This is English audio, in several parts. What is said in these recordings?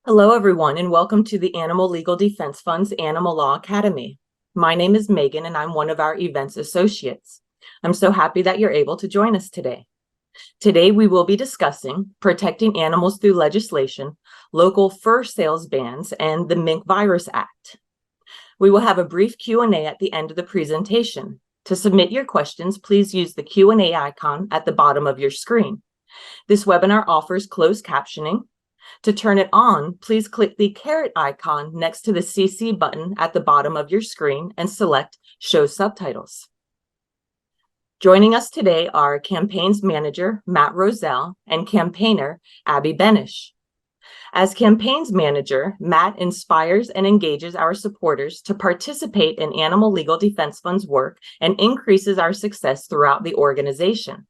Hello, everyone, and welcome to the Animal Legal Defense Fund's Animal Law Academy. My name is Megan, and I'm one of our events associates. I'm so happy that you're able to join us today. Today, we will be discussing protecting animals through legislation, local fur sales bans, and the Mink VIRUS Act. We will have a brief Q&A at the end of the presentation. To submit your questions, please use the Q&A icon at the bottom of your screen. This webinar offers closed captioning. To turn it on, please click the caret icon next to the CC button at the bottom of your screen and select Show Subtitles. Joining us today are Campaigns Manager Matt Rossell and Campaigner Abbey Benesh. As Campaigns Manager, Matt inspires and engages our supporters to participate in Animal Legal Defense Fund's work and increases our success throughout the organization.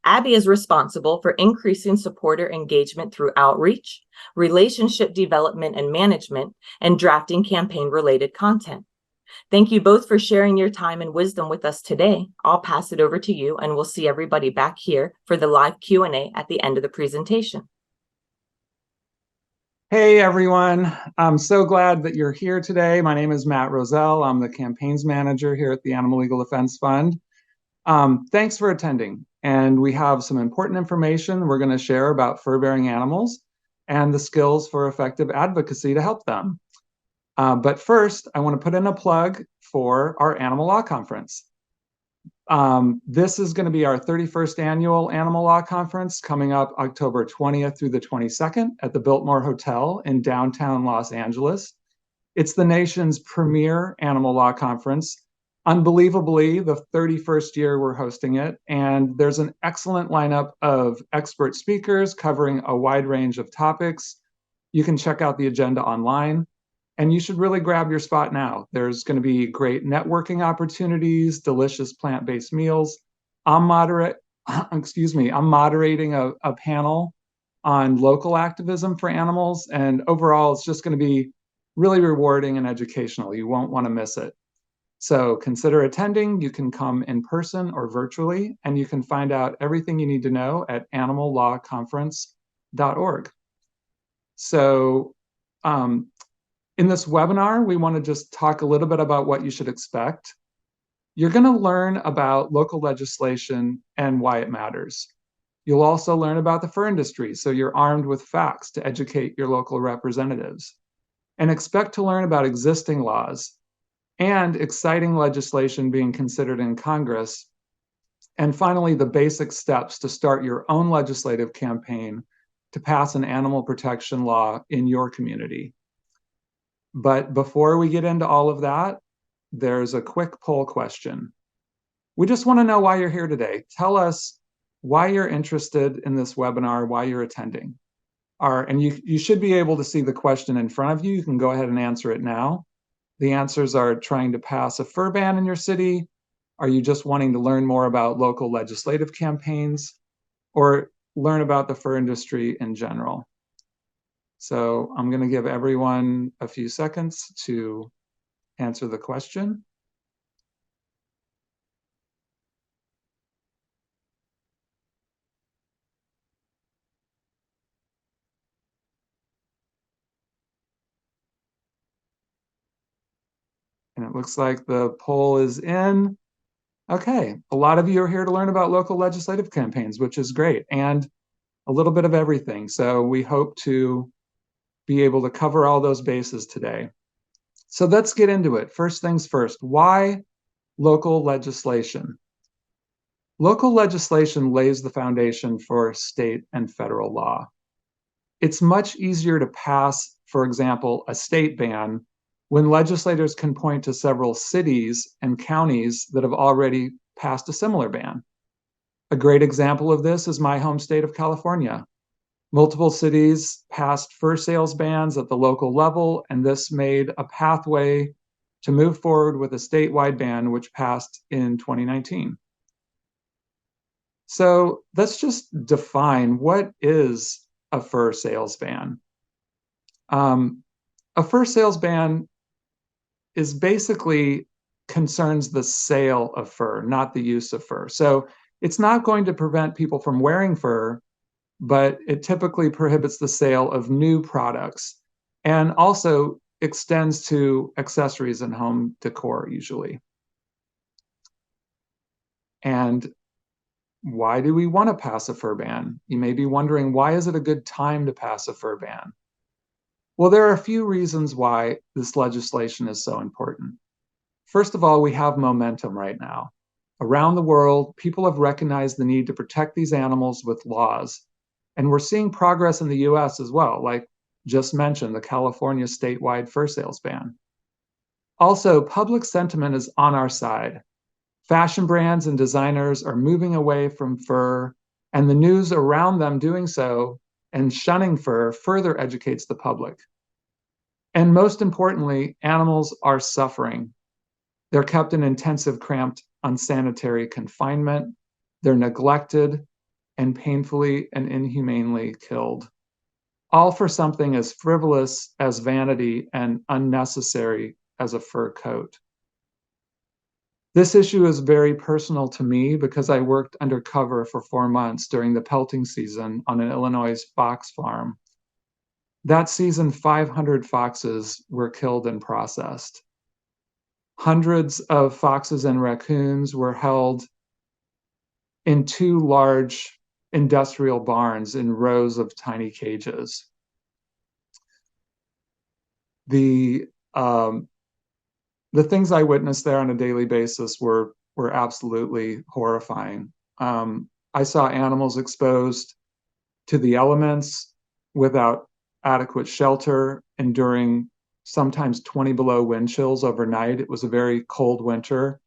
Abbey is responsible for increasing supporter engagement through outreach, relationship development and management, and drafting campaign-related content. Thank you both for sharing your time and wisdom with us today. I'll pass it over to you, and we'll see everybody back here for the live Q&A at the end of the presentation. Hey, everyone. I'm so glad that you're here today. My name is Matt Rossell. I'm the Campaigns Manager here at the Animal Legal Defense Fund. Thanks for attending. And we have some important information we're going to share about fur-bearing animals and the skills for effective advocacy to help them. But first, I want to put in a plug for our Animal Law Conference. This is going to be our 31st annual Animal Law Conference coming up October 20th through the 22nd at the Biltmore Hotel in downtown Los Angeles. It's the nation's premier animal law conference. Unbelievably, the 31st year we're hosting it, and there's an excellent lineup of expert speakers covering a wide range of topics. You can check out the agenda online, and you should really grab your spot now. There's going to be great networking opportunities, delicious plant-based meals. I'm moderating a panel on local activism for animals, and overall, it's just going to be really rewarding and educational. You won't want to miss it. So consider attending. You can come in person or virtually, and you can find out everything you need to know at animallawconference.org. So in this webinar, we want to just talk a little bit about what you should expect. You're going to learn about local legislation and why it matters. You'll also learn about the fur industry, so you're armed with facts to educate your local representatives. And expect to learn about existing laws and exciting legislation being considered in Congress. And finally, the basic steps to start your own legislative campaign to pass an animal protection law in your community. But before we get into all of that, there's a quick poll question. We just want to know why you're here today. Tell us why you're interested in this webinar, why you're attending. And you should be able to see the question in front of you. You can go ahead and answer it now. The answers are trying to pass a fur ban in your city. Are you just wanting to learn more about local legislative campaigns or learn about the fur industry in general? So I'm going to give everyone a few seconds to answer the question. And it looks like the poll is in. Okay, a lot of you are here to learn about local legislative campaigns, which is great, and a little bit of everything. So we hope to be able to cover all those bases today. So let's get into it. First things first, why local legislation? Local legislation lays the foundation for state and federal law. It's much easier to pass, for example, a state ban when legislators can point to several cities and counties that have already passed a similar ban. A great example of this is my home state of California. Multiple cities passed fur sales bans at the local level, and this made a pathway to move forward with a statewide ban, which passed in 2019. So let's just define what is a fur sales ban. A fur sales ban is basically concerns the sale of fur, not the use of fur. So it's not going to prevent people from wearing fur, but it typically prohibits the sale of new products and also extends to accessories and home decor usually. And why do we want to pass a fur ban? You may be wondering, why is it a good time to pass a fur ban? Well, there are a few reasons why this legislation is so important. First of all, we have momentum right now. Around the world, people have recognized the need to protect these animals with laws. And we're seeing progress in the US as well, like just mentioned, the California statewide fur sales ban. Also, public sentiment is on our side. Fashion brands and designers are moving away from fur, and the news around them doing so and shunning fur further educates the public. And most importantly, animals are suffering. They're kept in intensive, cramped, unsanitary confinement. They're neglected and painfully and inhumanely killed, all for something as frivolous as vanity and unnecessary as a fur coat. This issue is very personal to me because I worked undercover for 4 months during the pelting season on an Illinois fox farm. That season, 500 foxes were killed and processed. Hundreds of foxes and raccoons were held in 2 large industrial barns in rows of tiny cages. The things I witnessed there on a daily basis were absolutely horrifying. I saw animals exposed to the elements without adequate shelter, enduring sometimes 20 below wind chills overnight. It was a very cold winter.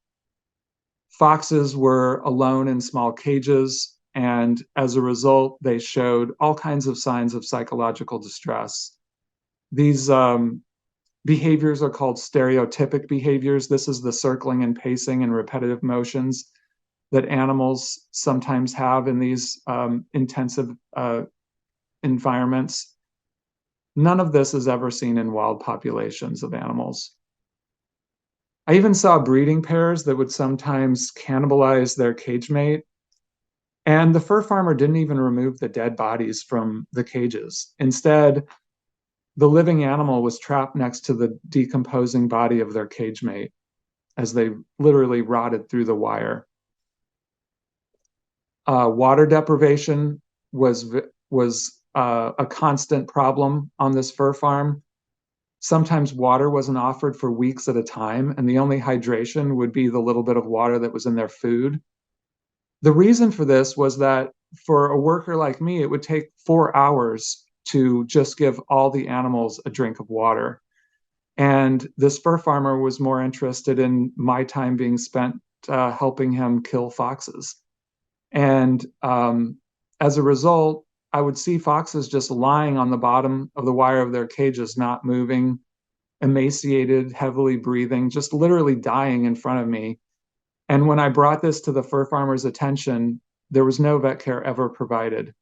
Foxes were alone in small cages, and as a result, they showed all kinds of signs of psychological distress. These behaviors are called stereotypic behaviors. This is the circling and pacing and repetitive motions that animals sometimes have in these intensive environments. None of this is ever seen in wild populations of animals. I even saw breeding pairs that would sometimes cannibalize their cage mate. And the fur farmer didn't even remove the dead bodies from the cages. Instead, the living animal was trapped next to the decomposing body of their cage mate as they literally rotted through the wire. Water deprivation was a constant problem on this fur farm. Sometimes water wasn't offered for weeks at a time, and the only hydration would be the little bit of water that was in their food. The reason for this was that for a worker like me, it would take 4 hours to just give all the animals a drink of water. And this fur farmer was more interested in my time being spent helping him kill foxes. And as a result, I would see foxes just lying on the bottom of the wire of their cages, not moving, emaciated, heavily breathing, just literally dying in front of me. And when I brought this to the fur farmer's attention, there was no vet care ever provided.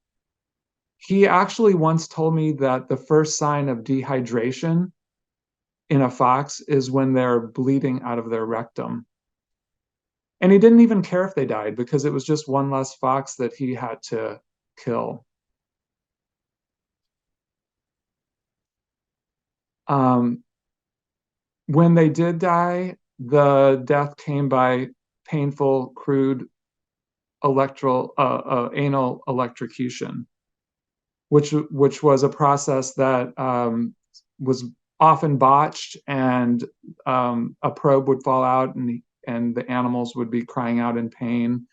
He actually once told me that the first sign of dehydration in a fox is when they're bleeding out of their rectum. And he didn't even care if they died because it was just one less fox that he had to kill. When they did die, the death came by painful, crude anal electrocution, which was a process that was often botched, and a probe would fall out, and the animals would be crying out in pain.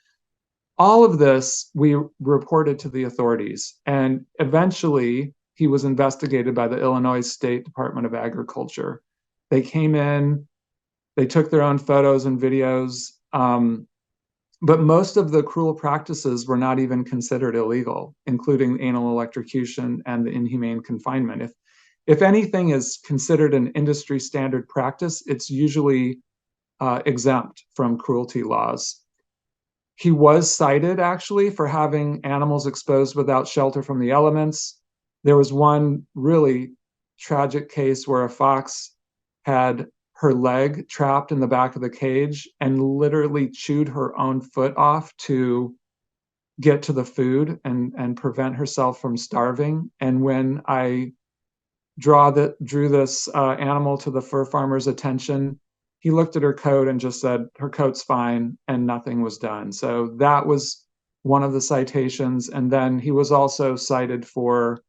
All of this we reported to the authorities, and eventually he was investigated by the Illinois State Department of Agriculture. They came in, they took their own photos and videos, but most of the cruel practices were not even considered illegal, including anal electrocution and the inhumane confinement. If anything is considered an industry standard practice, it's usually exempt from cruelty laws. He was cited actually for having animals exposed without shelter from the elements. There was one really tragic case where a fox had her leg trapped in the back of the cage and literally chewed her own foot off to get to the food and prevent herself from starving. And when I drew this animal to the fur farmer's attention, he looked at her coat and just said, her coat's fine, and nothing was done. So that was one of the citations. And then he was also cited for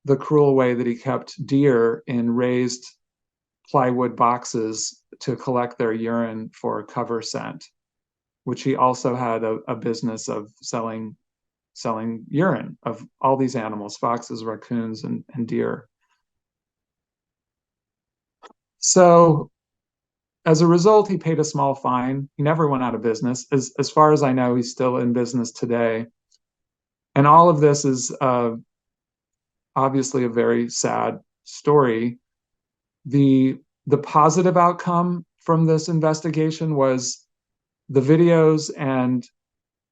the cruel way that he kept deer in raised plywood boxes to collect their urine for cover scent, which he also had a business of selling urine of all these animals, foxes, raccoons, and deer. So as a result, he paid a small fine. He never went out of business. As far as I know, he's still in business today. And all of this is obviously a very sad story. The positive outcome from this investigation was the videos and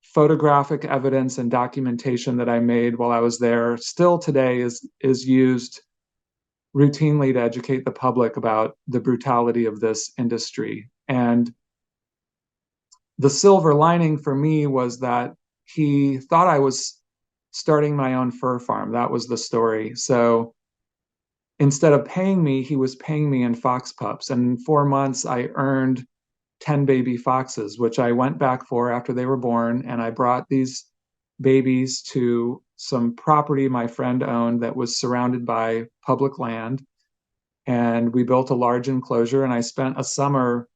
photographic evidence and documentation that I made while I was there still today is used routinely to educate the public about the brutality of this industry. And the silver lining for me was that he thought I was starting my own fur farm. That was the story. So instead of paying me, he was paying me in fox pups. And in 4 months, I earned 10 baby foxes, which I went back for after they were born. And I brought these babies to some property my friend owned that was surrounded by public land. And we built a large enclosure, and I spent a summer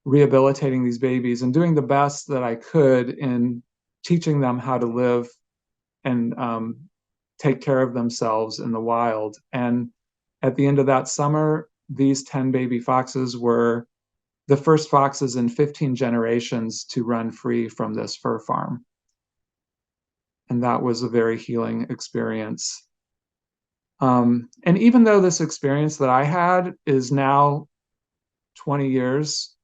rehabilitating these babies and doing the best that I could in teaching them how to live and take care of themselves in the wild. And at the end of that summer, these 10 baby foxes were the first foxes in 15 generations to run free from this fur farm. And that was a very healing experience. And even though this experience that I had is now 20 years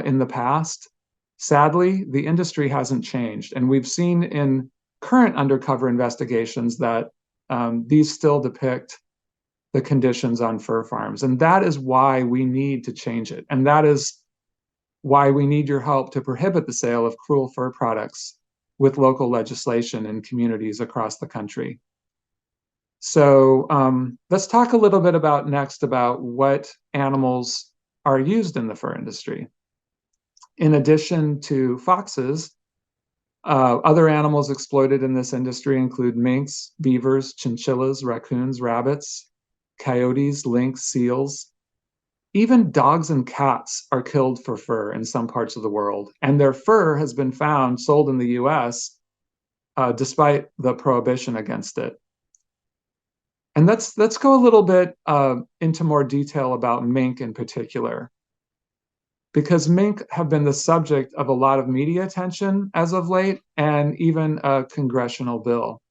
in the past, sadly, the industry hasn't changed. And we've seen in current undercover investigations that these still depict the conditions on fur farms. And that is why we need to change it. And that is why we need your help to prohibit the sale of cruel fur products with local legislation in communities across the country. So let's talk a little bit next about what animals are used in the fur industry. In addition to foxes, other animals exploited in this industry include minks, beavers, chinchillas, raccoons, rabbits, coyotes, lynx, seals. Even dogs and cats are killed for fur in some parts of the world, and their fur has been found sold in the US despite the prohibition against it. And let's go a little bit into more detail about mink in particular, because mink have been the subject of a lot of media attention as of late, and even a congressional bill.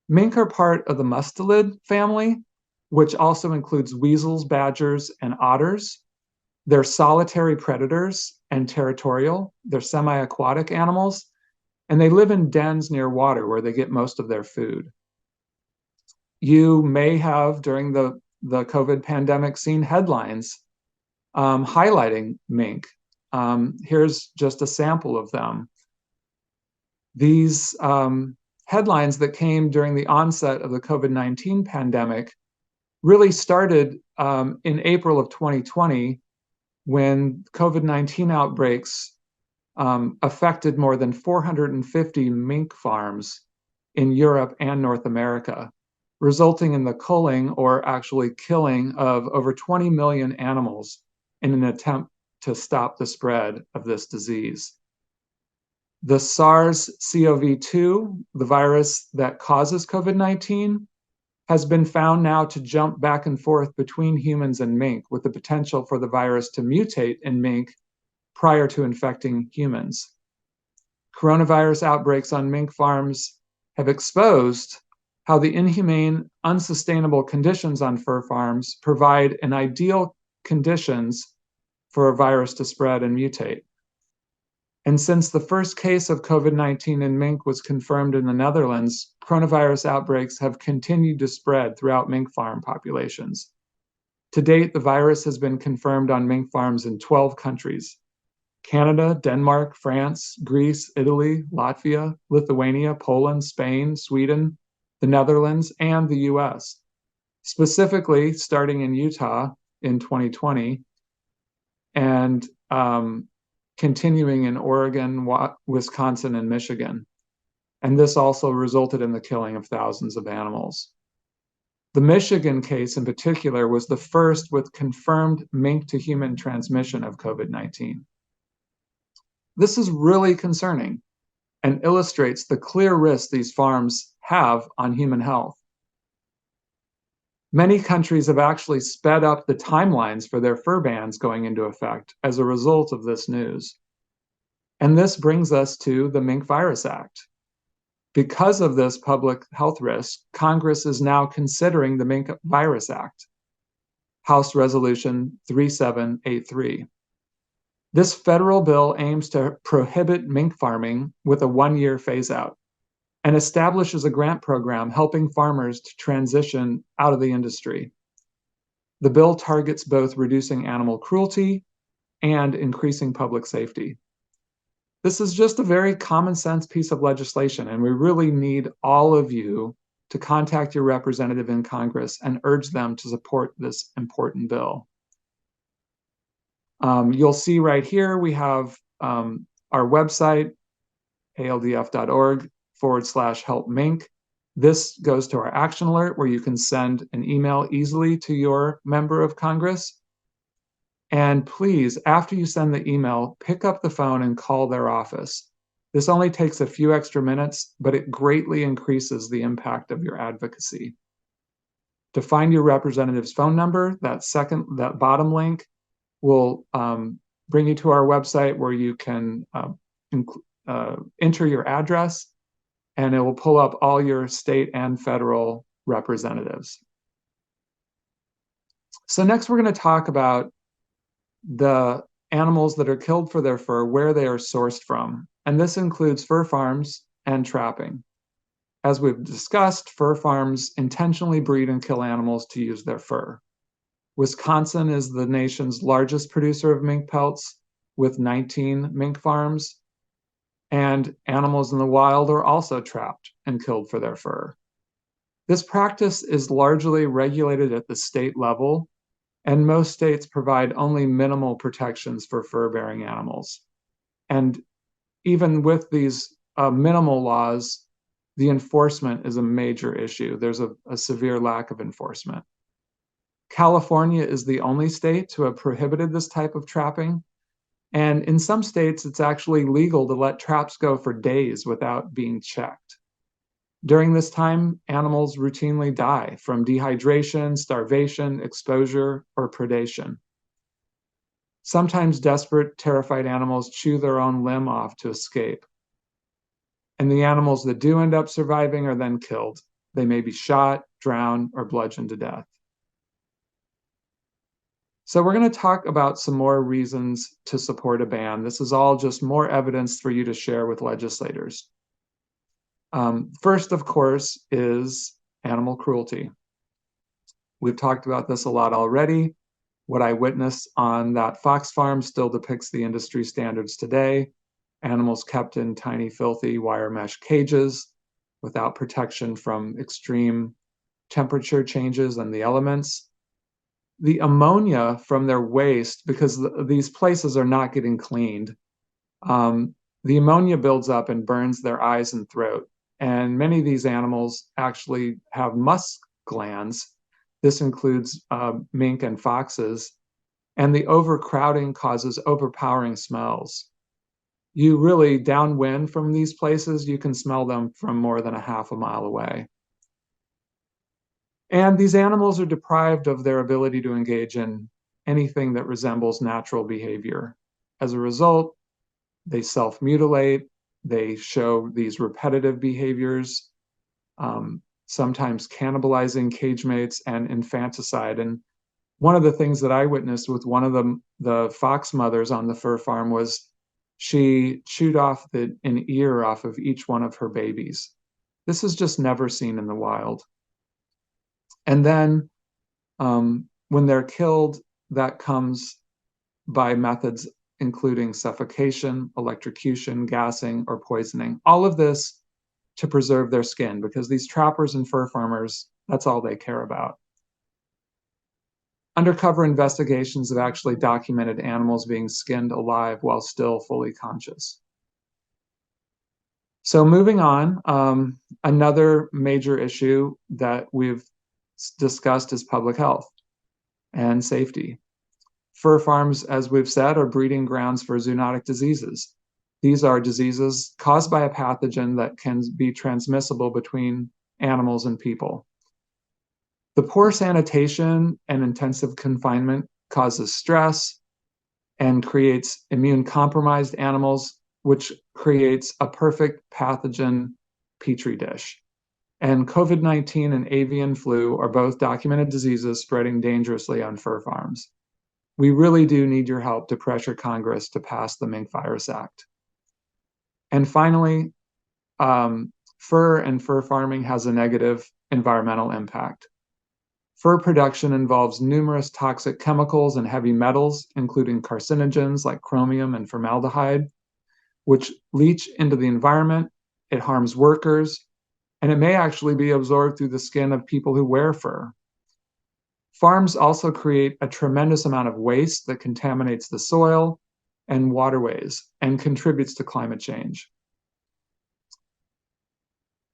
Mink are part of the mustelid family, which also includes weasels, badgers, and otters. They're solitary predators and territorial. They're semi-aquatic animals, and they live in dens near water where they get most of their food. You may have, during the COVID pandemic, seen headlines highlighting mink. Here's just a sample of them. These headlines that came during the onset of the COVID-19 pandemic really started in April of 2020, when COVID-19 outbreaks affected more than 450 mink farms in Europe and North America, resulting in the culling, or actually killing, of over 20 million animals in an attempt to stop the spread of this disease. The SARS-CoV-2, the virus that causes COVID-19, has been found now to jump back and forth between humans and mink, with the potential for the virus to mutate in mink prior to infecting humans. Coronavirus outbreaks on mink farms have exposed how the inhumane, unsustainable conditions on fur farms provide an ideal conditions for a virus to spread and mutate. And since the first case of COVID-19 in mink was confirmed in the Netherlands, coronavirus outbreaks have continued to spread throughout mink farm populations. To date, the virus has been confirmed on mink farms in 12 countries. Canada, Denmark, France, Greece, Italy, Latvia, Lithuania, Poland, Spain, Sweden, the Netherlands, and the US. Specifically, starting in Utah in 2020 and continuing in Oregon, Wisconsin, and Michigan. And this also resulted in the killing of thousands of animals. The Michigan case in particular was the first with confirmed mink to human transmission of COVID-19. This is really concerning and illustrates the clear risk these farms have on human health. Many countries have actually sped up the timelines for their fur bans going into effect as a result of this news. And this brings us to the Mink VIRUS Act. Because of this public health risk, Congress is now considering the Mink VIRUS Act, House Resolution 3783. This federal bill aims to prohibit mink farming with a one-year phase-out and establishes a grant program helping farmers to transition out of the industry. The bill targets both reducing animal cruelty and increasing public safety. This is just a very common sense piece of legislation, and we really need all of you to contact your representative in Congress and urge them to support this important bill. You'll see right here we have our website, aldf.org/help mink. This goes to our action alert where you can send an email easily to your member of Congress. And please, after you send the email, pick up the phone and call their office. This only takes a few extra minutes, but it greatly increases the impact of your advocacy. To find your representative's phone number, that bottom link will bring you to our website where you can enter your address, and it will pull up all your state and federal representatives. So next we're going to talk about the animals that are killed for their fur, where they are sourced from. And this includes fur farms and trapping. As we've discussed, fur farms intentionally breed and kill animals to use their fur. Wisconsin is the nation's largest producer of mink pelts with 19 mink farms, and animals in the wild are also trapped and killed for their fur. This practice is largely regulated at the state level, and most states provide only minimal protections for fur-bearing animals. And even with these minimal laws, the enforcement is a major issue. There's a severe lack of enforcement. California is the only state to have prohibited this type of trapping. And in some states, it's actually legal to let traps go for days without being checked. During this time, animals routinely die from dehydration, starvation, exposure, or predation. Sometimes desperate, terrified animals chew their own limb off to escape. And the animals that do end up surviving are then killed. They may be shot, drowned, or bludgeoned to death. So we're going to talk about some more reasons to support a ban. This is all just more evidence for you to share with legislators. First, of course, is animal cruelty. We've talked about this a lot already. What I witnessed on that fox farm still depicts the industry standards today. Animals kept in tiny, filthy wire mesh cages without protection from extreme temperature changes and the elements. The ammonia from their waste, because these places are not getting cleaned, the ammonia builds up and burns their eyes and throat. And many of these animals actually have musk glands. This includes mink and foxes. And the overcrowding causes overpowering smells. You really, downwind from these places, you can smell them from more than a half a mile away. And these animals are deprived of their ability to engage in anything that resembles natural behavior. As a result, they self-mutilate, they show these repetitive behaviors, sometimes cannibalizing cage mates and infanticide. And one of the things that I witnessed with one of the fox mothers on the fur farm was she chewed off an ear off of each one of her babies. This is just never seen in the wild. And then when they're killed, that comes by methods including suffocation, electrocution, gassing, or poisoning. All of this to preserve their skin, because these trappers and fur farmers, that's all they care about. Undercover investigations have actually documented animals being skinned alive while still fully conscious. So moving on, another major issue that we've discussed is public health and safety. Fur farms, as we've said, are breeding grounds for zoonotic diseases. These are diseases caused by a pathogen that can be transmissible between animals and people. The poor sanitation and intensive confinement causes stress and creates immune-compromised animals, which creates a perfect pathogen petri dish. And COVID-19 and avian flu are both documented diseases spreading dangerously on fur farms. We really do need your help to pressure Congress to pass the Mink VIRUS Act. And finally, fur and fur farming has a negative environmental impact. Fur production involves numerous toxic chemicals and heavy metals, including carcinogens like chromium and formaldehyde, which leach into the environment. It harms workers, and it may actually be absorbed through the skin of people who wear fur. Farms also create a tremendous amount of waste that contaminates the soil and waterways and contributes to climate change.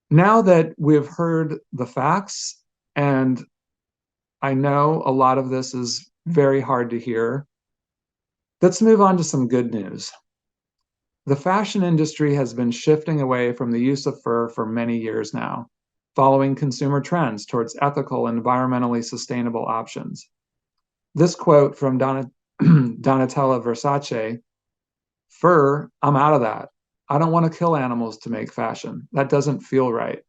Now that we've heard the facts, and I know a lot of this is very hard to hear, let's move on to some good news. The fashion industry has been shifting away from the use of fur for many years now, following consumer trends towards ethical and environmentally sustainable options. This quote from Donatella Versace, "Fur, I'm out of that. I don't want to kill animals to make fashion. That doesn't feel right."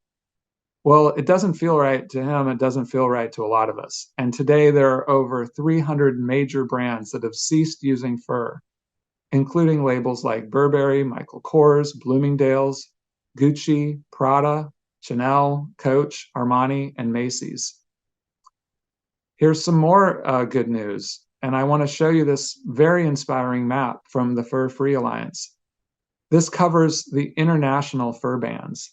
Well, it doesn't feel right to him. It doesn't feel right to a lot of us. And today there are over 300 major brands that have ceased using fur, including labels like Burberry, Michael Kors, Bloomingdale's, Gucci, Prada, Chanel, Coach, Armani, and Macy's. Here's some more good news, and I want to show you this very inspiring map from the Fur Free Alliance. This covers the international fur bans.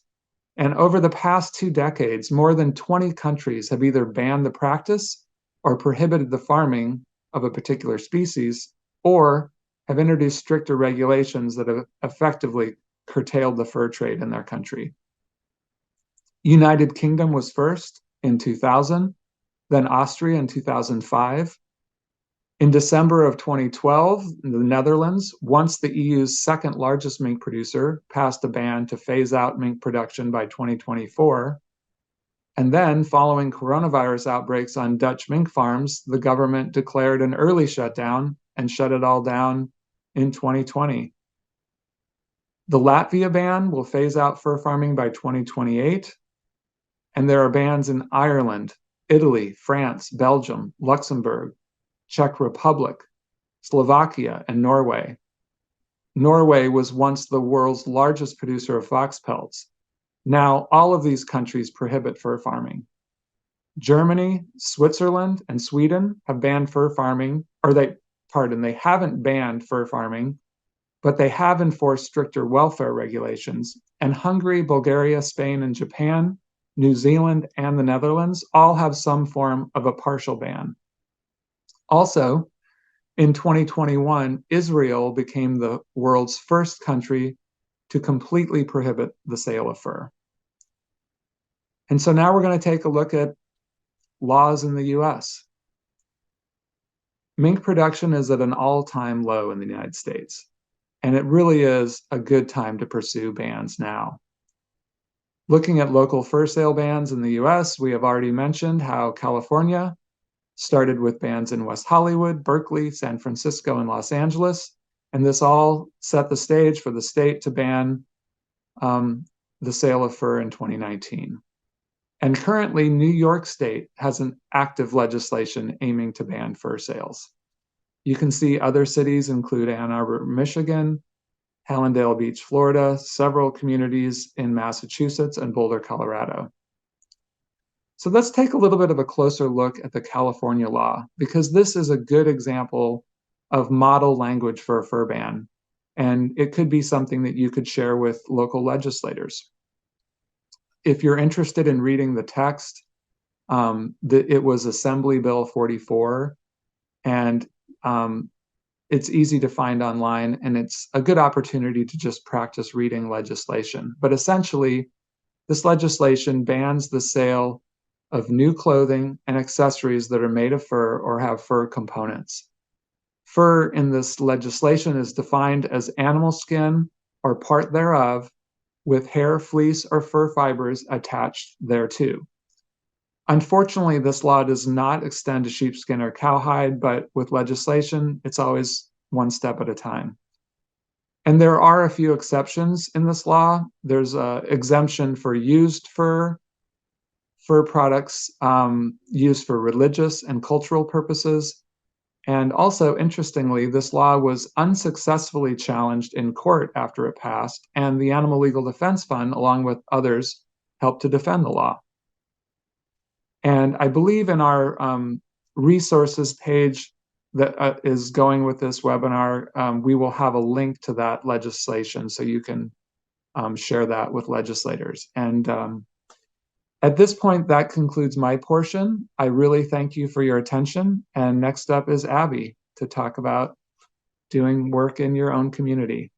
And over the past 2 decades, more than 20 countries have either banned the practice or prohibited the farming of a particular species, or have introduced stricter regulations that have effectively curtailed the fur trade in their country. United Kingdom was first in 2000, then Austria in 2005. In December of 2012, the Netherlands, once the EU's second largest mink producer, passed a ban to phase out mink production by 2024. And then, following coronavirus outbreaks on Dutch mink farms, the government declared an early shutdown and shut it all down in 2020. The Latvia ban will phase out fur farming by 2028. And there are bans in Ireland, Italy, France, Belgium, Luxembourg, Czech Republic, Slovakia, and Norway. Norway was once the world's largest producer of fox pelts. Now, all of these countries prohibit fur farming. Germany, Switzerland, and Sweden have banned fur farming, they haven't banned fur farming, but they have enforced stricter welfare regulations. And Hungary, Bulgaria, Spain, and Japan, New Zealand, and the Netherlands all have some form of a partial ban. Also, in 2021, Israel became the world's first country to completely prohibit the sale of fur. And so now we're going to take a look at laws in the US. Mink production is at an all-time low in the United States, and it really is a good time to pursue bans now. Looking at local fur sale bans in the US, we have already mentioned how California started with bans in West Hollywood, Berkeley, San Francisco, and Los Angeles. And this all set the stage for the state to ban the sale of fur in 2019. And currently, New York State has an active legislation aiming to ban fur sales. You can see other cities include Ann Arbor, Michigan, Hallandale Beach, Florida, several communities in Massachusetts, and Boulder, Colorado. So let's take a little bit of a closer look at the California law, because this is a good example of model language for a fur ban. And it could be something that you could share with local legislators. If you're interested in reading the text, it was Assembly Bill 44, and it's easy to find online, and it's a good opportunity to just practice reading legislation. But essentially, this legislation bans the sale of new clothing and accessories that are made of fur or have fur components. Fur in this legislation is defined as animal skin or part thereof with hair, fleece, or fur fibers attached thereto. Unfortunately, this law does not extend to sheepskin or cowhide, but with legislation, it's always one step at a time. And there are a few exceptions in this law. There's an exemption for used fur products used for religious and cultural purposes. And also, interestingly, this law was unsuccessfully challenged in court after it passed, and the Animal Legal Defense Fund, along with others, helped to defend the law. And I believe in our resources page that is going with this webinar, we will have a link to that legislation so you can share that with legislators. And at this point, that concludes my portion. I really thank you for your attention. And next up is Abbey to talk about doing work in your own community.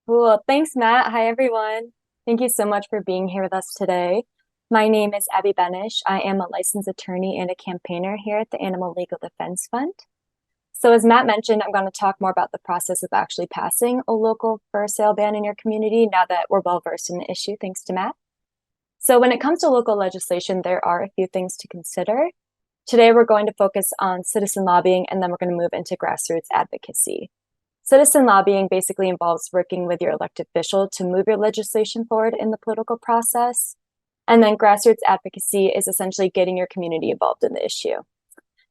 Cool. Thanks, Matt. Hi, everyone. Thank you so much for being here with us today. My name is Abbey Benesh. I am a licensed attorney and a campaigner here at the Animal Legal Defense Fund. So as Matt mentioned, I'm going to talk more about the process of actually passing a local fur sale ban in your community now that we're well versed in the issue, thanks to Matt. So when it comes to local legislation, there are a few things to consider. Today, we're going to focus on citizen lobbying, and then we're going to move into grassroots advocacy. Citizen lobbying basically involves working with your elected official to move your legislation forward in the political process. And then grassroots advocacy is essentially getting your community involved in the issue.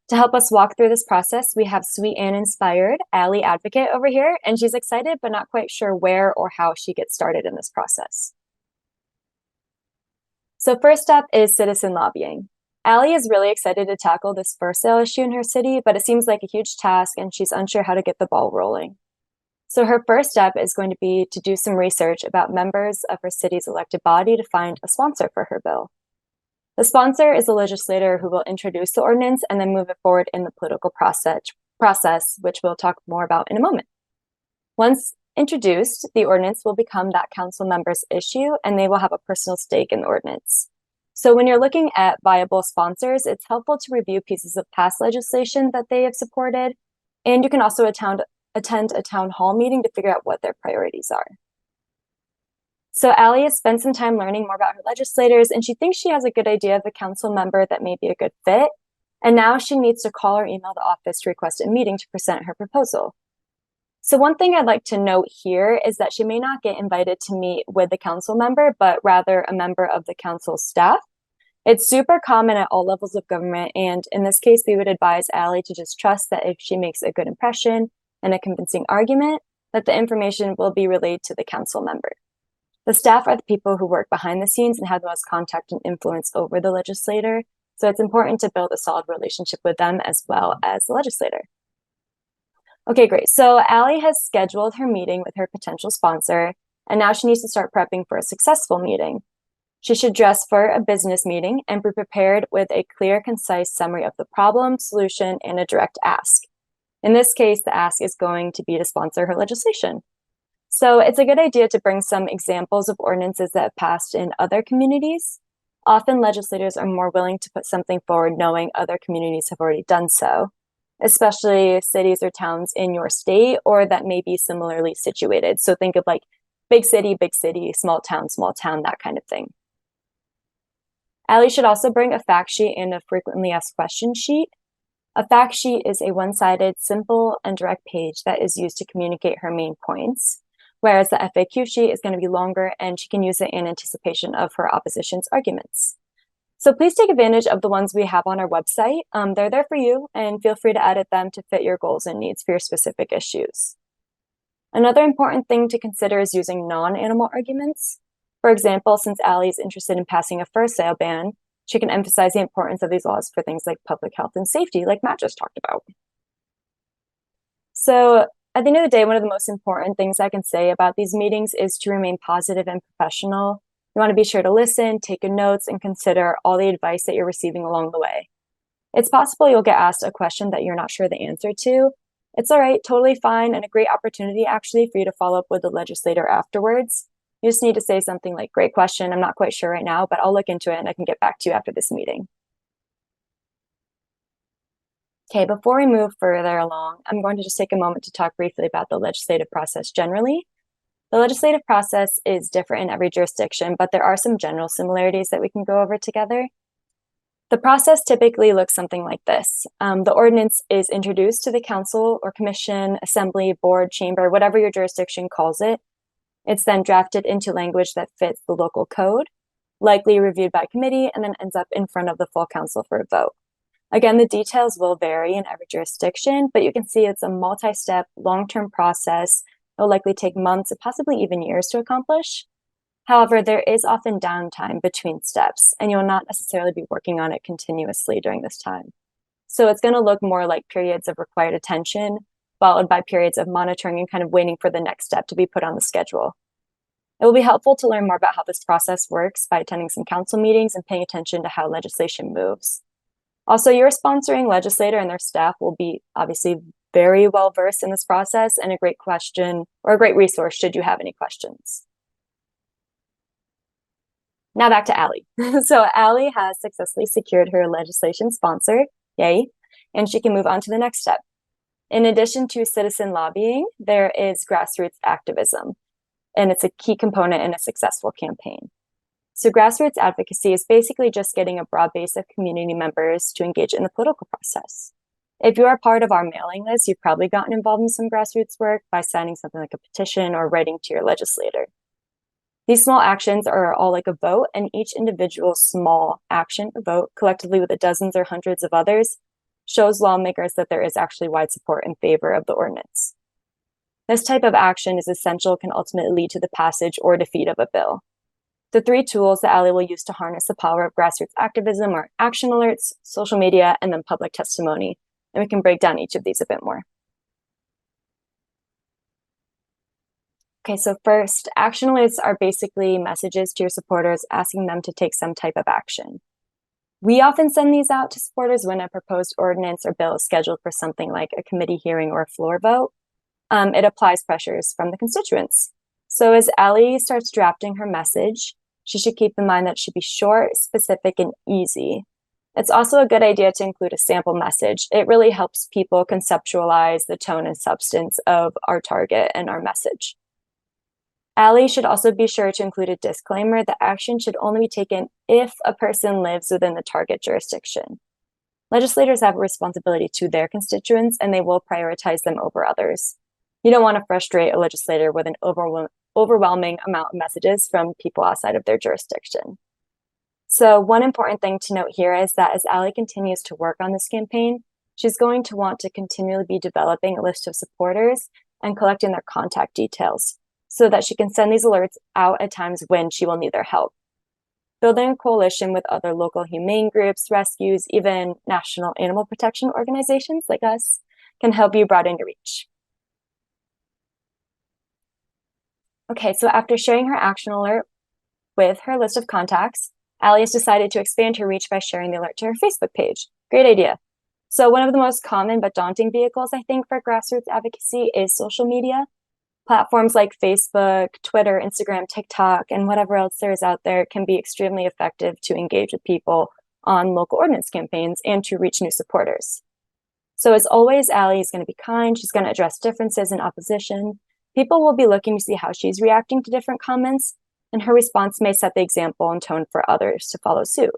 To help us walk through this process, we have sweet and inspired Allie Advocate over here, and she's excited but not quite sure where or how she gets started in this process. So first up is citizen lobbying. Allie is really excited to tackle this fur sale issue in her city, but it seems like a huge task and she's unsure how to get the ball rolling. So her first step is going to be to do some research about members of her city's elected body to find a sponsor for her bill. The sponsor is a legislator who will introduce the ordinance and then move it forward in the political process, which we'll talk more about in a moment. Once introduced, the ordinance will become that council member's issue and they will have a personal stake in the ordinance. So when you're looking at viable sponsors, it's helpful to review pieces of past legislation that they have supported, and you can also attend a town hall meeting to figure out what their priorities are. So Allie has spent some time learning more about her legislators, and she thinks she has a good idea of a council member that may be a good fit. And now she needs to call or email the office to request a meeting to present her proposal. So one thing I'd like to note here is that she may not get invited to meet with the council member, but rather a member of the council staff. It's super common at all levels of government, and in this case, we would advise Allie to just trust that if she makes a good impression and a convincing argument, that the information will be relayed to the council member. The staff are the people who work behind the scenes and have the most contact and influence over the legislator, so it's important to build a solid relationship with them as well as the legislator. Okay, great. So Allie has scheduled her meeting with her potential sponsor, and now she needs to start prepping for a successful meeting. She should dress for a business meeting and be prepared with a clear, concise summary of the problem, solution, and a direct ask. In this case, the ask is going to be to sponsor her legislation. So it's a good idea to bring some examples of ordinances that have passed in other communities. Often legislators are more willing to put something forward knowing other communities have already done so, especially cities or towns in your state or that may be similarly situated. So think of like big city, small town, that kind of thing. Allie should also bring a fact sheet and a frequently asked questions sheet. A fact sheet is a one-sided, simple, and direct page that is used to communicate her main points, whereas the FAQ sheet is going to be longer and she can use it in anticipation of her opposition's arguments. So please take advantage of the ones we have on our website. They're there for you, and feel free to edit them to fit your goals and needs for your specific issues. Another important thing to consider is using non-animal arguments. For example, since Allie is interested in passing a fur sale ban, she can emphasize the importance of these laws for things like public health and safety, like Matt just talked about. So at the end of the day, one of the most important things I can say about these meetings is to remain positive and professional. You want to be sure to listen, take good notes, and consider all the advice that you're receiving along the way. It's possible you'll get asked a question that you're not sure the answer to. It's all right, totally fine, and a great opportunity actually for you to follow up with the legislator afterwards. You just need to say something like, great question, I'm not quite sure right now, but I'll look into it and I can get back to you after this meeting. Okay, before we move further along, I'm going to just take a moment to talk briefly about the legislative process generally. The legislative process is different in every jurisdiction, but there are some general similarities that we can go over together. The process typically looks something like this. The ordinance is introduced to the council or commission, assembly, board, chamber, whatever your jurisdiction calls it. It's then drafted into language that fits the local code, likely reviewed by committee, and then ends up in front of the full council for a vote. Again, the details will vary in every jurisdiction, but you can see it's a multi-step, long-term process. It will likely take months, possibly even years to accomplish. However, there is often downtime between steps, and you'll not necessarily be working on it continuously during this time. So it's going to look more like periods of required attention, followed by periods of monitoring and kind of waiting for the next step to be put on the schedule. It will be helpful to learn more about how this process works by attending some council meetings and paying attention to how legislation moves. Also, your sponsoring legislator and their staff will be obviously very well versed in this process and a great question or a great resource should you have any questions. Now back to Allie. So Allie has successfully secured her legislation sponsor, yay, and she can move on to the next step. In addition to citizen lobbying, there is grassroots activism, and it's a key component in a successful campaign. So grassroots advocacy is basically just getting a broad base of community members to engage in the political process. If you are part of our mailing list, you've probably gotten involved in some grassroots work by signing something like a petition or writing to your legislator. These small actions are all like a vote, and each individual small action or vote, collectively with the dozens or hundreds of others, shows lawmakers that there is actually wide support in favor of the ordinance. This type of action is essential, can ultimately lead to the passage or defeat of a bill. The three tools that Allie will use to harness the power of grassroots activism are action alerts, social media, and then public testimony. And we can break down each of these a bit more. Okay, so first, action alerts are basically messages to your supporters asking them to take some type of action. We often send these out to supporters when a proposed ordinance or bill is scheduled for something like a committee hearing or a floor vote. It applies pressures from the constituents. So as Allie starts drafting her message, she should keep in mind that it should be short, specific, and easy. It's also a good idea to include a sample message. It really helps people conceptualize the tone and substance of our target and our message. Allie should also be sure to include a disclaimer that action should only be taken if a person lives within the target jurisdiction. Legislators have a responsibility to their constituents, and they will prioritize them over others. You don't want to frustrate a legislator with an overwhelming amount of messages from people outside of their jurisdiction. So one important thing to note here is that as Allie continues to work on this campaign, she's going to want to continually be developing a list of supporters and collecting their contact details so that she can send these alerts out at times when she will need their help. Building a coalition with other local humane groups, rescues, even national animal protection organizations like us can help you broaden your reach. Okay, so after sharing her action alert with her list of contacts, Allie has decided to expand her reach by sharing the alert to her Facebook page. Great idea. So one of the most common but daunting vehicles, I think, for grassroots advocacy is social media. Platforms like Facebook, Twitter, Instagram, TikTok, and whatever else there is out there can be extremely effective to engage with people on local ordinance campaigns and to reach new supporters. So as always, Allie is going to be kind. She's going to address differences in opposition. People will be looking to see how she's reacting to different comments, and her response may set the example and tone for others to follow suit.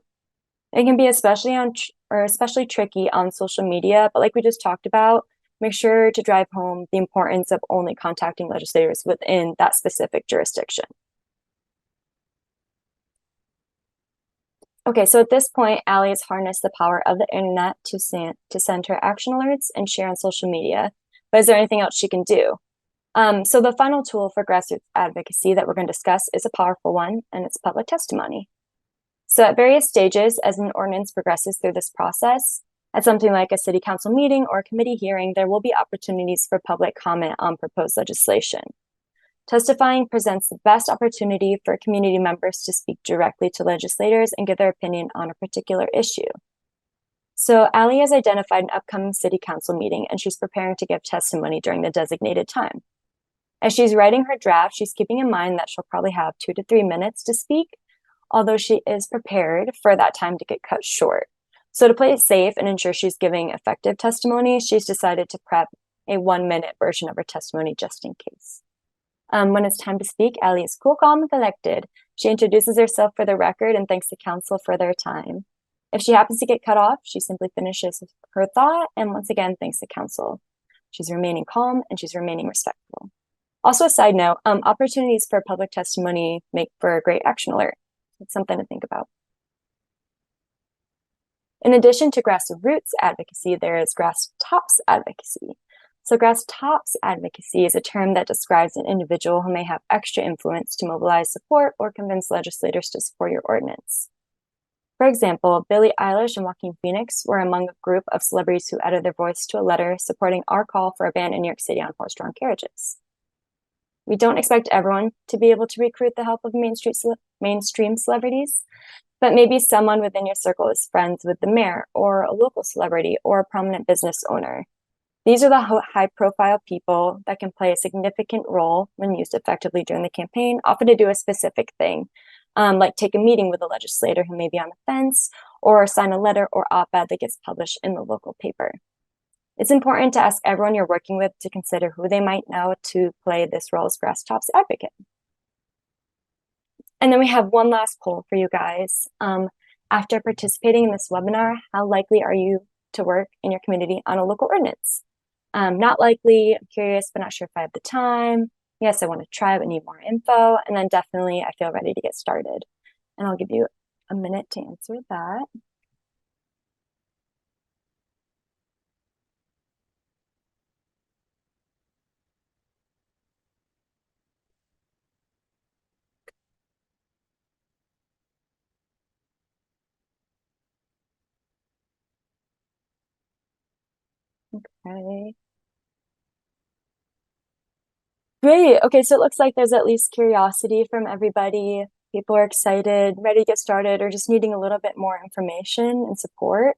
It can be especially tricky on social media, but like we just talked about, make sure to drive home the importance of only contacting legislators within that specific jurisdiction. Okay, so at this point, Allie has harnessed the power of the internet to send her action alerts and share on social media. But is there anything else she can do? So the final tool for grassroots advocacy that we're going to discuss is a powerful one, and it's public testimony. So at various stages, as an ordinance progresses through this process, At something like a city council meeting or committee hearing, there will be opportunities for public comment on proposed legislation. Testifying presents the best opportunity for community members to speak directly to legislators and give their opinion on a particular issue. So Allie has identified an upcoming city council meeting, and she's preparing to give testimony during the designated time. As she's writing her draft, she's keeping in mind that she'll probably have 2 to 3 minutes to speak, although she is prepared for that time to get cut short. So to play it safe and ensure she's giving effective testimony, she's decided to prep a 1-minute version of her testimony just in case. When it's time to speak, Allie is cool, calm, and collected. She introduces herself for the record and thanks the council for their time. If she happens to get cut off, she simply finishes her thought and once again thanks the council. She's remaining calm and she's remaining respectful. Also, a side note, opportunities for public testimony make for a great action alert. It's something to think about. In addition to grassroots advocacy, there is grass-tops advocacy. So grass-tops advocacy is a term that describes an individual who may have extra influence to mobilize support or convince legislators to support your ordinance. For example, Billie Eilish and Joaquin Phoenix were among a group of celebrities who added their voice to a letter supporting our call for a ban in New York City on horse-drawn carriages. We don't expect everyone to be able to recruit the help of mainstream celebrities, but maybe someone within your circle is friends with the mayor or a local celebrity or a prominent business owner. These are the high-profile people that can play a significant role when used effectively during the campaign, often to do a specific thing, like take a meeting with a legislator who may be on the fence, or sign a letter or op-ed that gets published in the local paper. It's important to ask everyone you're working with to consider who they might know to play this role as grass-tops advocate. And then we have one last poll for you guys. After participating in this webinar, how likely are you to work in your community on a local ordinance? Not likely, I'm curious, but not sure if I have the time. Yes, I want to try, but need more info. And then definitely, I feel ready to get started. And I'll give you a minute to answer that. Okay. Great. Okay, so it looks like there's at least curiosity from everybody. People are excited, ready to get started, or just needing a little bit more information and support.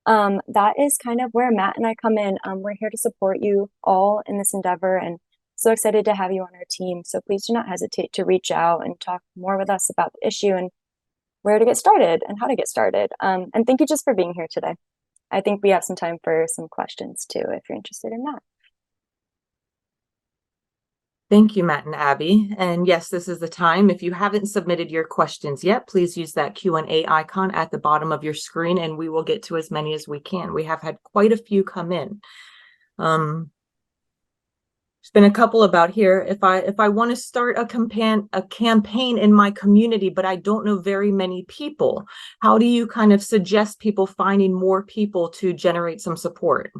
That is kind of where Matt and I come in. We're here to support you all in this endeavor and so excited to have you on our team. So please do not hesitate to reach out and talk more with us about the issue and where to get started and how to get started. And thank you just for being here today. I think we have some time for some questions too, if you're interested in that. Thank you, Matt and Abby. And yes, this is the time. If you haven't submitted your questions yet, please use that Q&A icon at the bottom of your screen and we will get to as many as we can. We have had quite a few come in. There's been a couple about here. If I want to start a campaign in my community, but I don't know very many people, how do you kind of suggest people finding more people to generate some support?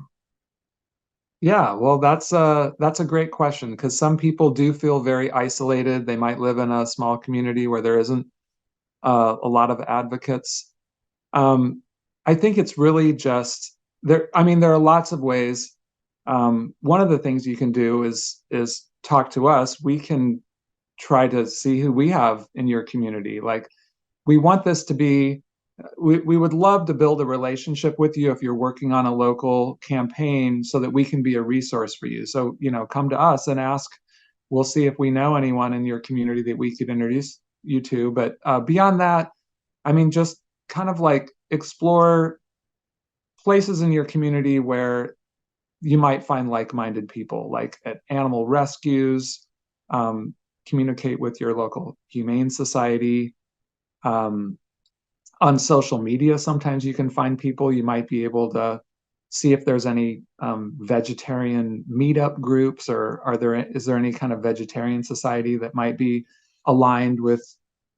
Yeah, well, that's a great question because some people do feel very isolated. They might live in a small community where there isn't a lot of advocates. I think it's really just there. I mean, there are lots of ways. One of the things you can do is talk to us. We can try to see who we have in your community. Like, we want this to be. We would love to build a relationship with you if you're working on a local campaign so that we can be a resource for you. So, come to us and ask. We'll see if we know anyone in your community that we could introduce you to. But beyond that, I mean, just kind of like explore places in your community where you might find like-minded people, like at animal rescues, communicate with your local humane society. On social media, sometimes you can find people. You might be able to see if there's any vegetarian meetup groups, or is there any kind of vegetarian society that might be aligned with,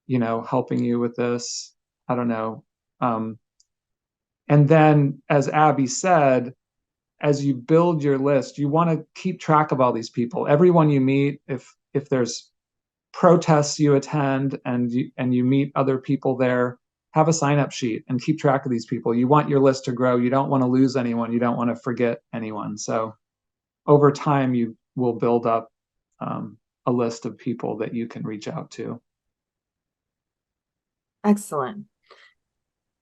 helping you with this? I don't know. And then, as Abby said, as you build your list, you want to keep track of all these people. Everyone you meet, if there's protests you attend and you meet other people there, have a sign-up sheet and keep track of these people. You want your list to grow. You don't want to lose anyone. You don't want to forget anyone. So over time, you will build up a list of people that you can reach out to. Excellent.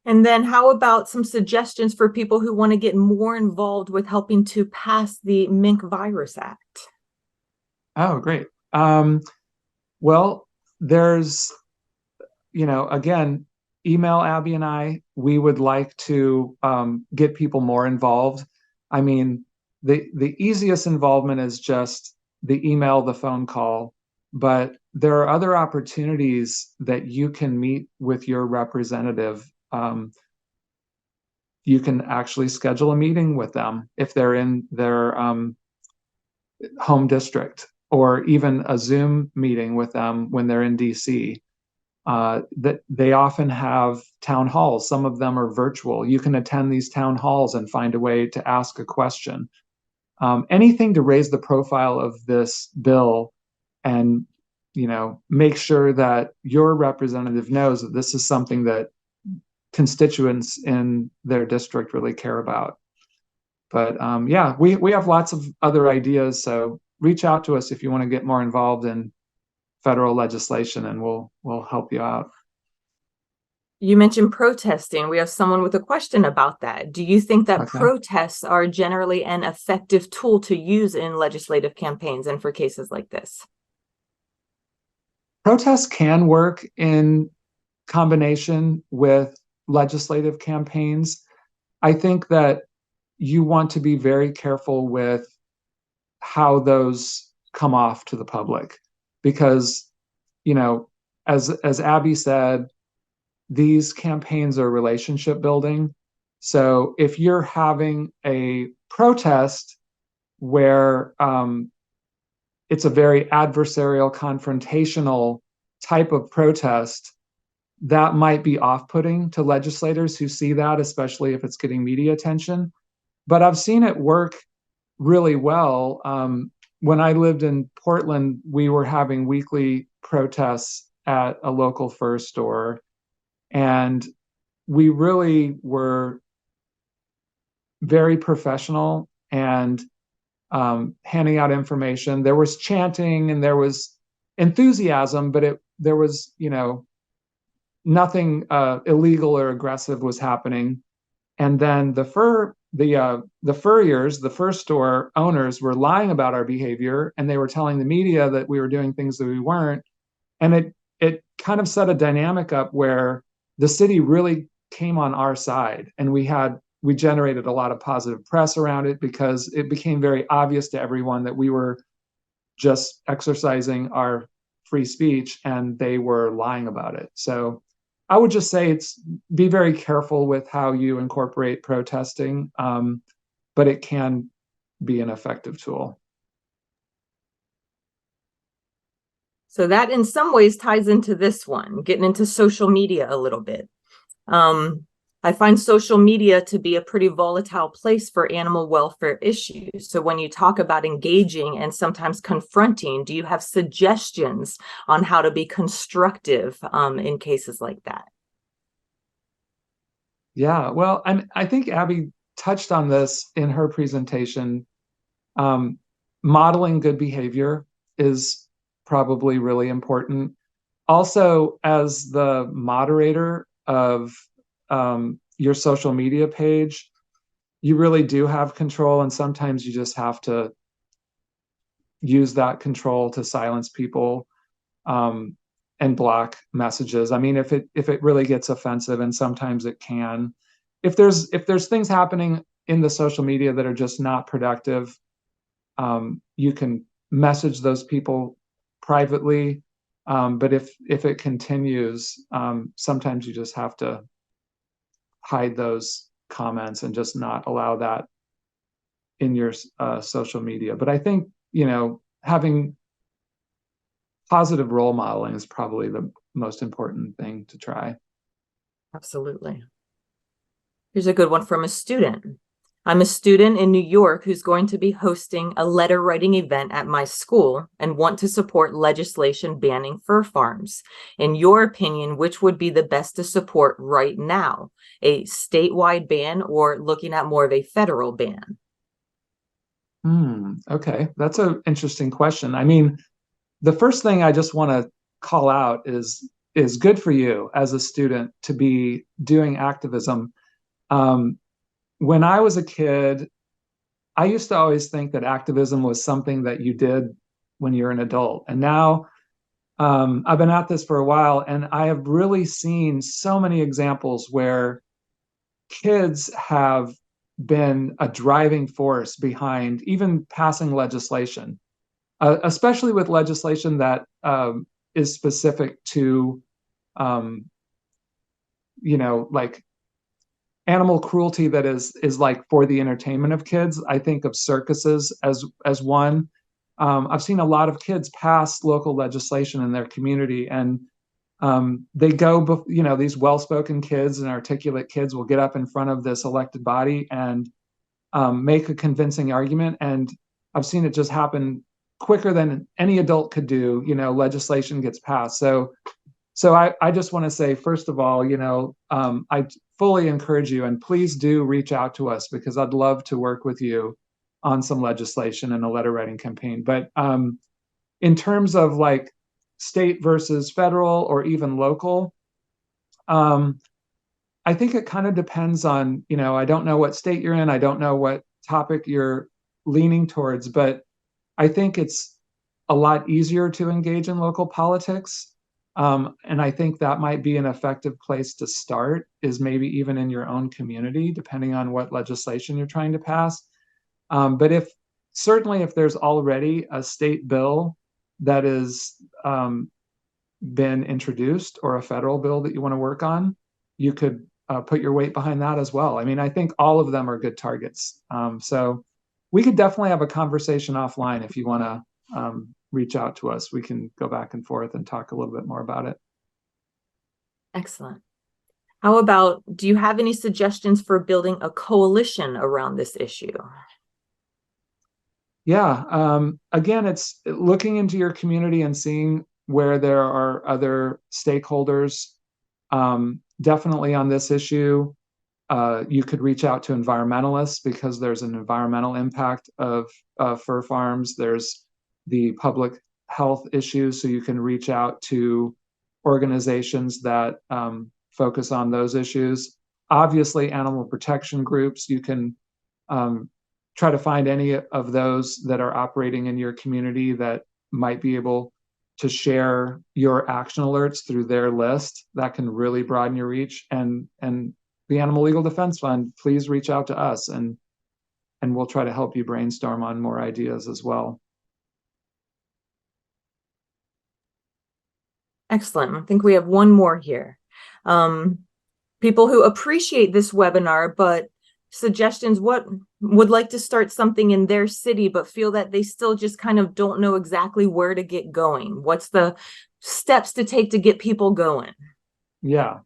And then how about some suggestions for people who want to get more involved with helping to pass the Mink VIRUS Act? Oh, great. Well, there's, again, email Abby and I. We would like to get people more involved. I mean, the easiest involvement is just the email, the phone call, but there are other opportunities that you can meet with your representative. You can actually schedule a meeting with them if they're in their home district, or even a Zoom meeting with them when they're in DC. That they often have town halls. Some of them are virtual. You can attend these town halls and find a way to ask a question. Anything to raise the profile of this bill and make sure that your representative knows that this is something that constituents in their district really care about. But yeah, we have lots of other ideas. So reach out to us if you want to get more involved in federal legislation, and we'll help you out. You mentioned protesting. We have someone with a question about that. Do you think that protests are generally an effective tool to use in legislative campaigns and for cases like this? Protests can work in combination with legislative campaigns. I think that you want to be very careful with how those come off to the public, because, as Abby said, these campaigns are relationship building. So if you're having a protest where it's a very adversarial, confrontational type of protest, that might be off-putting to legislators who see that, especially if it's getting media attention. But I've seen it work really well. When I lived in Portland, we were having weekly protests at a local fur store, and we really were very professional and handing out information. There was chanting and there was enthusiasm, but there was, nothing illegal or aggressive was happening. And then the furriers, the fur store owners, were lying about our behavior, and they were telling the media that we were doing things that we weren't. And it kind of set a dynamic up where the city really came on our side, and we generated a lot of positive press around it, because it became very obvious to everyone that we were just exercising our free speech and they were lying about it. So I would just say be very careful with how you incorporate protesting, but it can be an effective tool. So that in some ways ties into this one, getting into social media a little bit. I find social media to be a pretty volatile place for animal welfare issues. So when you talk about engaging and sometimes confronting, do you have suggestions on how to be constructive in cases like that? Yeah, well, I think Abby touched on this in her presentation. Modeling good behavior is probably really important. Also, as the moderator of your social media page, you really do have control, and sometimes you just have to use that control to silence people and block messages. I mean, if it really gets offensive, and sometimes it can, if there's things happening in the social media that are just not productive, you can message those people privately. But if it continues, sometimes you just have to hide those comments and just not allow that in your social media. But I think, having positive role modeling is probably the most important thing to try. Absolutely. Here's a good one from a student. I'm a student in New York who's going to be hosting a letter writing event at my school and want to support legislation banning fur farms. In your opinion, which would be the best to support right now? A statewide ban or looking at more of a federal ban? Okay, that's an interesting question. I mean, the first thing I just want to call out is good for you as a student to be doing activism. When I was a kid, I used to always think that activism was something that you did when you're an adult. And now I've been at this for a while, and I have really seen so many examples where kids have been a driving force behind even passing legislation, especially with legislation that is specific to, like animal cruelty that is like for the entertainment of kids. I think of circuses as one. I've seen a lot of kids pass local legislation in their community, and they go, these well-spoken kids and articulate kids will get up in front of this elected body and make a convincing argument. And I've seen it just happen quicker than any adult could do. Legislation gets passed. So I just want to say, first of all, I fully encourage you, and please do reach out to us, because I'd love to work with you on some legislation and a letter writing campaign. But in terms of like state versus federal or even local, I think it kind of depends on, I don't know what state you're in. I don't know what topic you're leaning towards, but I think it's a lot easier to engage in local politics. And I think that might be an effective place to start, is maybe even in your own community, depending on what legislation you're trying to pass. But certainly if there's already a state bill that is been introduced, or a federal bill that you want to work on, you could put your weight behind that as well. I mean, I think all of them are good targets. So we could definitely have a conversation offline if you want to reach out to us. We can go back and forth and talk a little bit more about it. Excellent. How about, do you have any suggestions for building a coalition around this issue? Yeah. Again, it's looking into your community and seeing where there are other stakeholders. Definitely on this issue, you could reach out to environmentalists, because there's an environmental impact of fur farms. There's the public health issues, so you can reach out to organizations that focus on those issues. Obviously, animal protection groups, you can try to find any of those that are operating in your community that might be able to share your action alerts through their list. That can really broaden your reach. And the Animal Legal Defense Fund, please reach out to us, and we'll try to help you brainstorm on more ideas as well. Excellent. I think we have one more here. People who appreciate this webinar, but suggestions, what would like to start something in their city, but feel that they still just kind of don't know exactly where to get going. What's the steps to take to get people going? Yeah.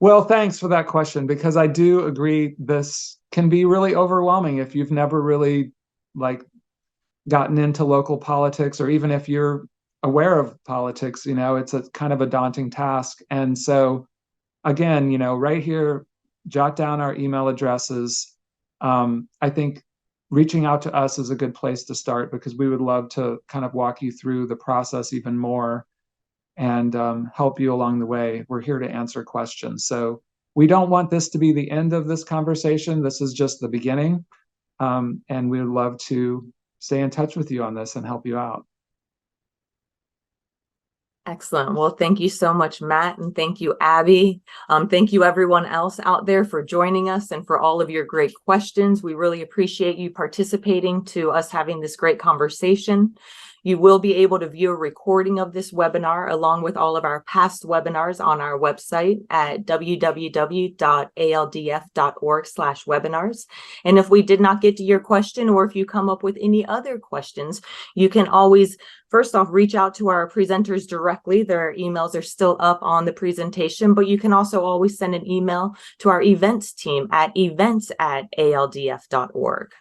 Well, thanks for that question, because I do agree this can be really overwhelming if you've never really gotten into local politics, or even if you're aware of politics, it's a kind of a daunting task. And so again, right here, jot down our email addresses. I think reaching out to us is a good place to start, because we would love to kind of walk you through the process even more and help you along the way. We're here to answer questions. So we don't want this to be the end of this conversation. This is just the beginning. And we would love to stay in touch with you on this and help you out. Excellent. Well, thank you so much, Matt, and thank you, Abby. Thank you, everyone else out there, for joining us and for all of your great questions. We really appreciate you participating to us having this great conversation. You will be able to view a recording of this webinar along with all of our past webinars on our website at www.aldf.org/webinars. And if we did not get to your question, or if you come up with any other questions, you can always, first off, reach out to our presenters directly. Their emails are still up on the presentation, but you can also always send an email to our events team at events@aldf.org.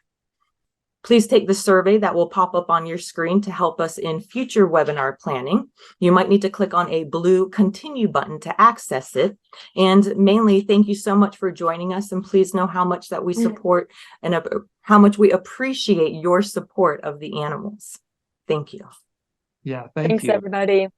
Please take the survey that will pop up on your screen to help us in future webinar planning. You might need to click on a blue continue button to access it. And mainly, thank you so much for joining us. And please know how much that we support and how much we appreciate your support of the animals. Thank you. Yeah, Thanks, you. everybody.